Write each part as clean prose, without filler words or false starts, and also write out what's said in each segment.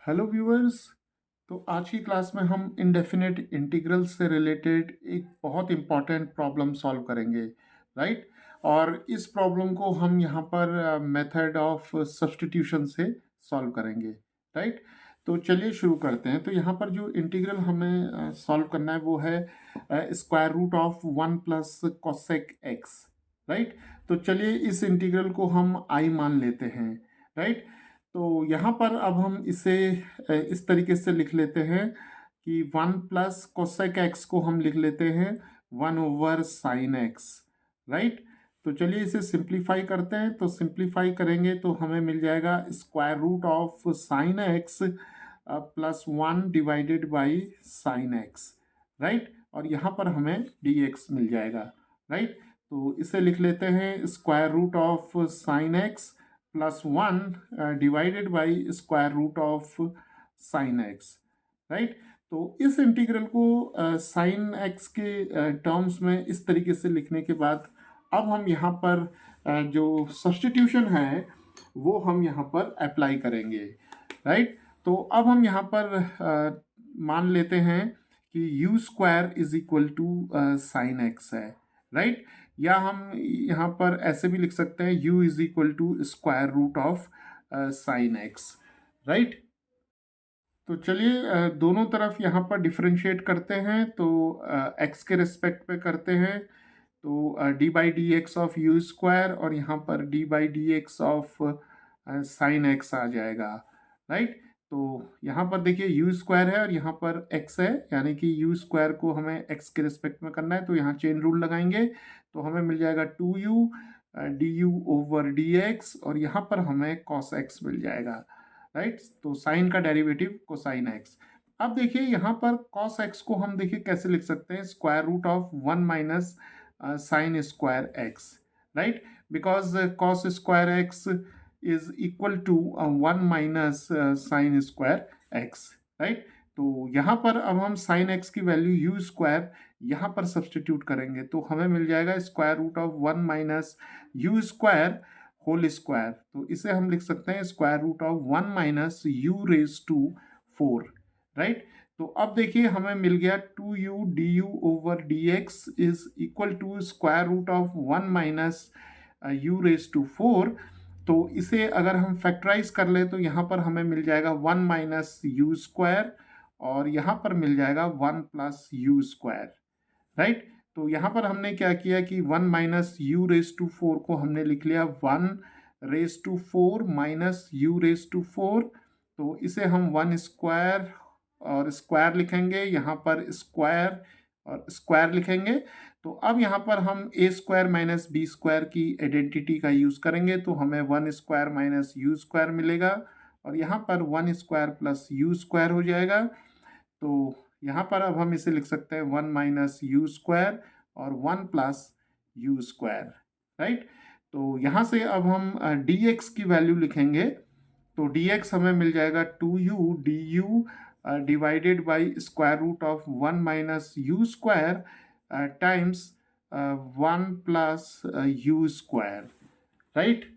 Hello viewers. तो आज की क्लास में हम इंडेफिनिट इंटीग्रल से रिलेटेड एक बहुत इम्पॉर्टेंट प्रॉब्लम सॉल्व करेंगे, राइट। और इस प्रॉब्लम को हम यहाँ पर मेथड ऑफ सब्स्टिट्यूशन से सॉल्व करेंगे, राइट। तो चलिए शुरू करते हैं। तो यहाँ पर जो इंटीग्रल हमें सॉल्व करना है वो है square root of 1 + cosec x, right. तो चलिए इस इंटीग्रल को हम आई मान लेते हैं, राइट। तो यहाँ पर अब हम इसे इस तरीके से लिख लेते हैं कि 1 + कोसेक एक्स को हम लिख लेते हैं 1/sin एक्स, राइट। तो चलिए इसे सिंप्लीफाई करते हैं। तो सिंप्लीफाई करेंगे तो हमें मिल जाएगा square root of sine x +1/sin x, right. और यहाँ पर हमें dx मिल जाएगा, राइट। तो इसे लिख लेते हैं square root of sine x +1/√sin x, right. तो इस इंटीग्रल को साइन एक्स के टर्म्स में इस तरीके से लिखने के बाद अब हम यहाँ पर जो सब्स्टिट्यूशन है वो हम यहाँ पर अप्लाई करेंगे, राइट। तो अब हम यहाँ पर मान लेते हैं कि u square is equal to sine x है, राइट। या हम यहाँ पर ऐसे भी लिख सकते हैं u is equal to square root of sine x, right. तो चलिए दोनों तरफ यहाँ पर डिफरेंशिएट करते हैं। तो x के रिस्पेक्ट पे करते हैं। तो d/dx ऑफ यू स्क्वायर और यहाँ पर d/dx ऑफ साइन एक्स आ जाएगा, राइट। तो यहाँ पर देखिए यू स्क्वायर है और यहाँ पर x है, यानी कि यू स्क्वायर को हमें x के रिस्पेक्ट में करना है। तो यहाँ चेन रूल लगाएंगे तो हमें मिल जाएगा 2u du/dx और यहाँ पर हमें cos x मिल जाएगा, राइट। तो साइन का डेरिवेटिव कोसाइन एक्स। अब देखिए यहाँ पर cos x को हम देखिए कैसे लिख सकते हैं, square root of 1 - sin square x, right. Because cos square x is equal to 1 - sin square x, right. तो यहाँ पर अब हम sin x की वैल्यू यू स्क्वायर यहाँ पर सब्सटीट्यूट करेंगे तो हमें मिल जाएगा square root of 1 - u square whole square. तो इसे हम लिख सकते हैं square root of 1 - u⁴, right. तो अब देखिए हमें मिल गया 2u du/dx is equal to square root of 1 - u⁴। तो इसे अगर हम फैक्टराइज कर ले तो यहाँ पर हमें मिल जाएगा 1 - u स्क्वायर और यहाँ पर मिल जाएगा 1 + u स्क्वायर, राइट। तो यहाँ पर हमने क्या किया कि 1 - u⁴ को हमने लिख लिया 1⁴ - u⁴। तो इसे हम 1 स्क्वायर और स्क्वायर लिखेंगे, यहाँ पर स्क्वायर और स्क्वायर लिखेंगे। तो अब यहाँ पर हम a स्क्वायर - b स्क्वायर की आइडेंटिटी का यूज़ करेंगे तो हमें 1 स्क्वायर - u स्क्वायर मिलेगा और यहाँ पर 1 स्क्वायर + u स्क्वायर हो जाएगा। तो यहाँ पर अब हम इसे लिख सकते हैं 1 - u स्क्वायर और 1 + u स्क्वायर, राइट। तो यहाँ से अब हम dx की वैल्यू लिखेंगे। तो dx हमें मिल जाएगा 2u du/, square root of 1 - u square times 1 + u square, right.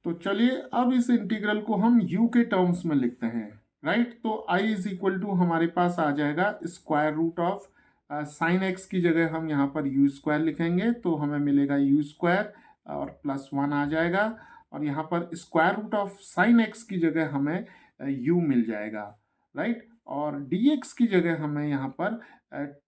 तो चलिए अब इस इंटीग्रल को हम u के टर्म्स में लिखते हैं, राइट। तो i इज इक्वल टू हमारे पास आ जाएगा square root of sine x की जगह हम यहाँ पर u स्क्वायर लिखेंगे तो हमें मिलेगा u स्क्वायर और +1 आ जाएगा और यहाँ पर square root of sine x की जगह हमें u मिल जाएगा, राइट। और dx की जगह हमें यहाँ पर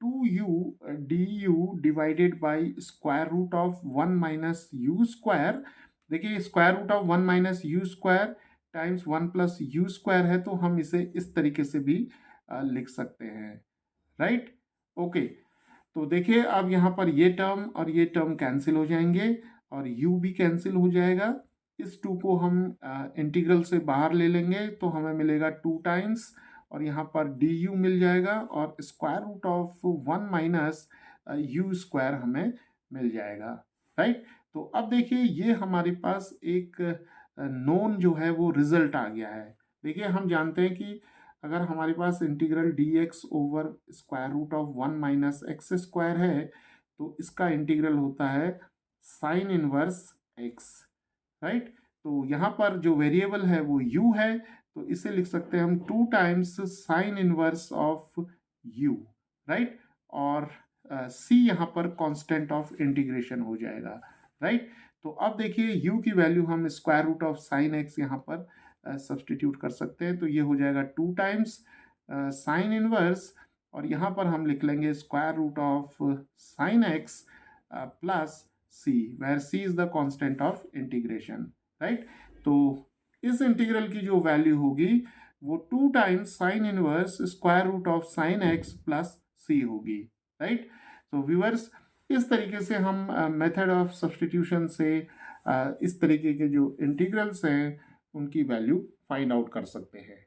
2u du/ square root of 1 - u square. देखिए square root of 1 - u square times 1 + u square है तो हम इसे इस तरीके से भी लिख सकते हैं, राइट। ओके। तो देखिए अब यहाँ पर ये टर्म और ये टर्म कैंसिल हो जाएंगे और u भी कैंसिल हो जाएगा। इस 2 को हम इंटीग्रल से बाहर ले लेंगे तो हमें मिलेगा 2 टाइम्स और यहाँ पर du मिल जाएगा और square root of 1 - u square हमें मिल जाएगा, राइट। तो अब देखिए ये हमारे पास एक नोन जो है वो रिजल्ट आ गया है। देखिए हम जानते हैं कि अगर हमारे पास integral dx over square root of 1 - x square है तो इसका इंटीग्रल होता है साइन इनवर्स x, राइट। तो यहाँ पर जो वेरिएबल है वो u है, तो इसे लिख सकते हैं हम 2 times sine inverse of u, right. और c यहाँ पर कांस्टेंट ऑफ इंटीग्रेशन हो जाएगा, राइट। तो अब देखिए u की वैल्यू हम square root of sine x यहाँ पर सब्सटीट्यूट कर सकते हैं, तो ये हो जाएगा 2 टाइम्स साइन इनवर्स, और यहाँ पर हम लिख लेंगे square root of sine x plus c, where c is the constant of integration, right. तो इस इंटीग्रल की जो वैल्यू होगी वो 2 times sine inverse square root of sine x plus c होगी, राइट। तो व्यूअर्स, इस तरीके से हम मेथड ऑफ सब्सटीट्यूशन से इस तरीके के जो इंटीग्रल्स हैं उनकी वैल्यू फाइंड आउट कर सकते हैं।